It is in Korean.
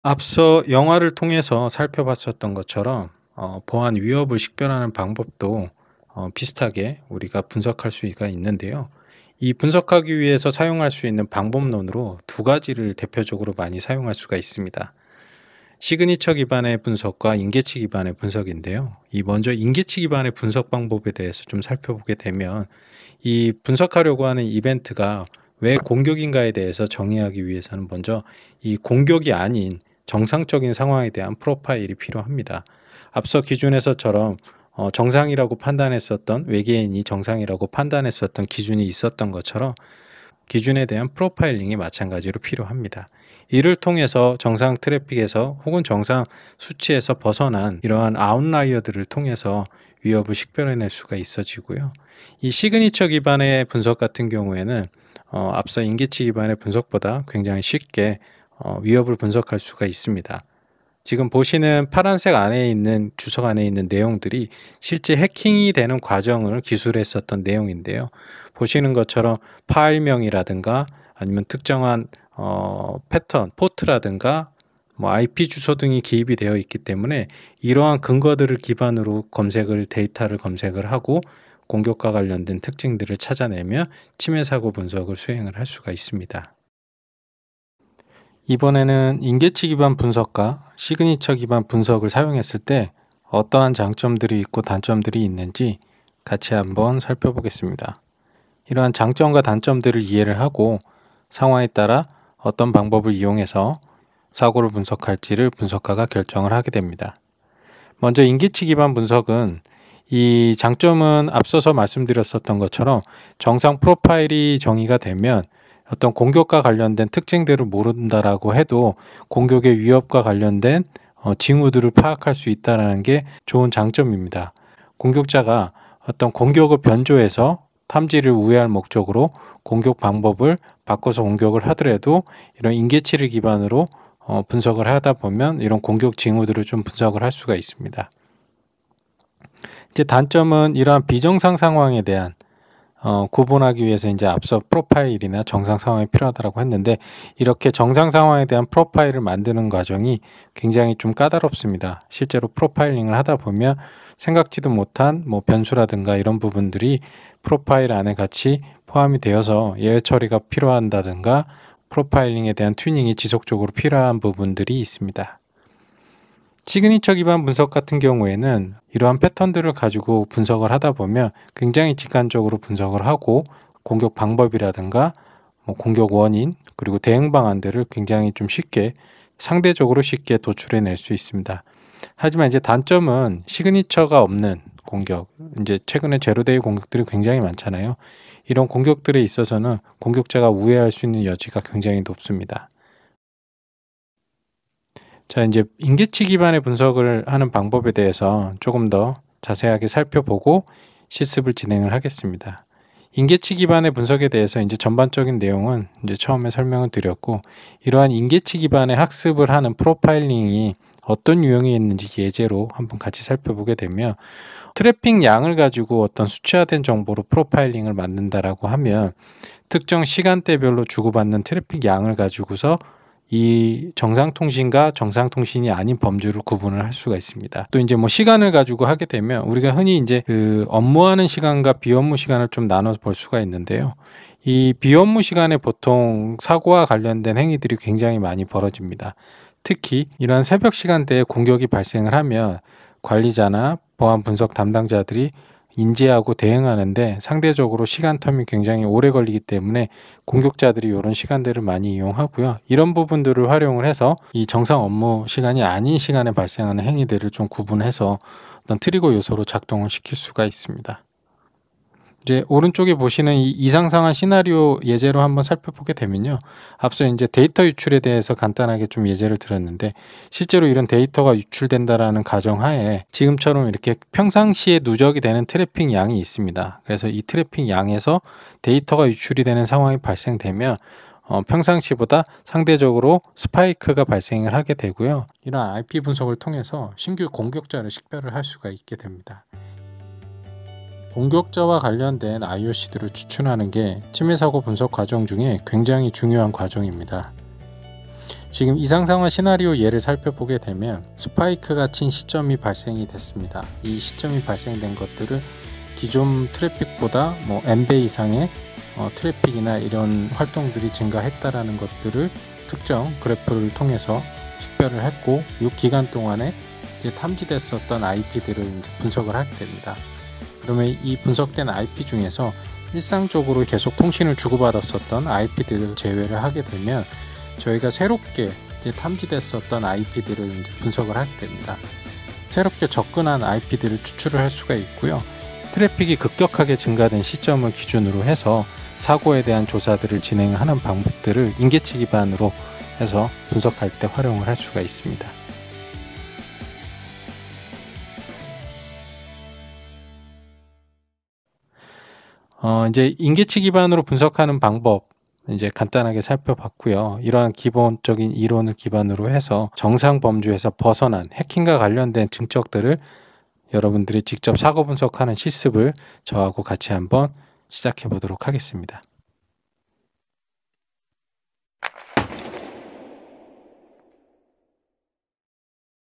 앞서 영화를 통해서 살펴봤었던 것처럼 보안 위협을 식별하는 방법도 비슷하게 우리가 분석할 수가 있는데요. 이 분석하기 위해서 사용할 수 있는 방법론으로 두 가지를 대표적으로 많이 사용할 수가 있습니다. 시그니처 기반의 분석과 인계치 기반의 분석인데요. 이 먼저 인계치 기반의 분석 방법에 대해서 좀 살펴보게 되면 이 분석하려고 하는 이벤트가 왜 공격인가에 대해서 정의하기 위해서는 먼저 이 공격이 아닌 정상적인 상황에 대한 프로파일이 필요합니다. 앞서 기준에서처럼 정상이라고 판단했었던 외계인이 정상이라고 판단했었던 기준이 있었던 것처럼 기준에 대한 프로파일링이 마찬가지로 필요합니다. 이를 통해서 정상 트래픽에서 혹은 정상 수치에서 벗어난 이러한 아웃라이어들을 통해서 위협을 식별해낼 수가 있어지고요. 이 시그니처 기반의 분석 같은 경우에는 앞서 인계치 기반의 분석보다 굉장히 쉽게 위협을 분석할 수가 있습니다. 지금 보시는 파란색 안에 있는 주석 안에 있는 내용들이 실제 해킹이 되는 과정을 기술했었던 내용인데요. 보시는 것처럼 파일명이라든가 아니면 특정한 패턴, 포트라든가 뭐 IP 주소 등이 기입이 되어 있기 때문에 이러한 근거들을 기반으로 데이터를 검색을 하고 공격과 관련된 특징들을 찾아내며 침해 사고 분석을 수행을 할 수가 있습니다. 이번에는 인계치 기반 분석과 시그니처 기반 분석을 사용했을 때 어떠한 장점들이 있고 단점들이 있는지 같이 한번 살펴보겠습니다. 이러한 장점과 단점들을 이해를 하고 상황에 따라 어떤 방법을 이용해서 사고를 분석할지를 분석가가 결정을 하게 됩니다. 먼저 인계치 기반 분석은 이 장점은 앞서서 말씀드렸었던 것처럼 정상 프로파일이 정의가 되면 어떤 공격과 관련된 특징들을 모른다라고 해도 공격의 위협과 관련된 징후들을 파악할 수 있다는 게 좋은 장점입니다. 공격자가 어떤 공격을 변조해서 탐지를 우회할 목적으로 공격 방법을 바꿔서 공격을 하더라도 이런 인계치를 기반으로 분석을 하다 보면 이런 공격 징후들을 좀 분석을 할 수가 있습니다. 이제 단점은 이러한 비정상 상황에 대한 구분하기 위해서 이제 앞서 프로파일이나 정상 상황이 필요하다고 했는데 이렇게 정상 상황에 대한 프로파일을 만드는 과정이 굉장히 좀 까다롭습니다. 실제로 프로파일링을 하다 보면 생각지도 못한 뭐 변수라든가 이런 부분들이 프로파일 안에 같이 포함이 되어서 예외 처리가 필요한다든가 프로파일링에 대한 튜닝이 지속적으로 필요한 부분들이 있습니다. 시그니처 기반 분석 같은 경우에는 이러한 패턴들을 가지고 분석을 하다 보면 굉장히 직관적으로 분석을 하고 공격 방법이라든가 공격 원인 그리고 대응 방안들을 굉장히 좀 상대적으로 쉽게 도출해낼 수 있습니다. 하지만 이제 단점은 시그니처가 없는 공격, 이제 최근에 제로데이 공격들이 굉장히 많잖아요. 이런 공격들에 있어서는 공격자가 우회할 수 있는 여지가 굉장히 높습니다. 자, 이제 인계치 기반의 분석을 하는 방법에 대해서 조금 더 자세하게 살펴보고 실습을 진행을 하겠습니다. 인계치 기반의 분석에 대해서 이제 전반적인 내용은 이제 처음에 설명을 드렸고, 이러한 인계치 기반의 학습을 하는 프로파일링이 어떤 유형이 있는지 예제로 한번 같이 살펴보게 되면, 트래픽 양을 가지고 어떤 수치화된 정보로 프로파일링을 만든다라고 하면 특정 시간대별로 주고받는 트래픽 양을 가지고서 이 정상통신과 정상통신이 아닌 범주를 구분을 할 수가 있습니다. 또 이제 뭐 시간을 가지고 하게 되면 우리가 흔히 이제 그 업무하는 시간과 비업무 시간을 좀 나눠서 볼 수가 있는데요. 이 비업무 시간에 보통 사고와 관련된 행위들이 굉장히 많이 벌어집니다. 특히 이런 새벽 시간대에 공격이 발생을 하면 관리자나 보안 분석 담당자들이 인지하고 대응하는데 상대적으로 시간 텀이 굉장히 오래 걸리기 때문에 공격자들이 이런 시간대를 많이 이용하고요. 이런 부분들을 활용을 해서 이 정상 업무 시간이 아닌 시간에 발생하는 행위들을 좀 구분해서 어떤 트리거 요소로 작동을 시킬 수가 있습니다. 이제 오른쪽에 보시는 이 이상상한 시나리오 예제로 한번 살펴보게 되면요. 앞서 이제 데이터 유출에 대해서 간단하게 좀 예제를 드렸는데 실제로 이런 데이터가 유출된다라는 가정하에 지금처럼 이렇게 평상시에 누적이 되는 트래픽 양이 있습니다. 그래서 이 트래픽 양에서 데이터가 유출이 되는 상황이 발생되면 평상시보다 상대적으로 스파이크가 발생을 하게 되고요. 이런 IP 분석을 통해서 신규 공격자를 식별을 할 수가 있게 됩니다. 공격자와 관련된 IOC들을 추출하는 게 침해 사고 분석 과정 중에 굉장히 중요한 과정입니다. 지금 이상상황 시나리오 예를 살펴보게 되면 스파이크가 친 시점이 발생이 됐습니다. 이 시점이 발생된 것들을 기존 트래픽보다 n배 이상의 트래픽이나 이런 활동들이 증가했다라는 것들을 특정 그래프를 통해서 식별을 했고, 이 기간 동안에 이제 탐지됐었던 IP들을 이제 분석을 하게 됩니다. 그러면 이 분석된 IP 중에서 일상적으로 계속 통신을 주고받았었던 IP들을 제외를 하게 되면 저희가 새롭게 이제 탐지됐었던 IP들을 이제 분석을 하게 됩니다. 새롭게 접근한 IP들을 추출을 할 수가 있고요. 트래픽이 급격하게 증가된 시점을 기준으로 해서 사고에 대한 조사들을 진행하는 방법들을 인계치 기반으로 해서 분석할 때 활용을 할 수가 있습니다. 이제 인계치 기반으로 분석하는 방법 이제 간단하게 살펴봤고요. 이러한 기본적인 이론을 기반으로 해서 정상 범주에서 벗어난 해킹과 관련된 증적들을 여러분들이 직접 사고 분석하는 실습을 저하고 같이 한번 시작해 보도록 하겠습니다.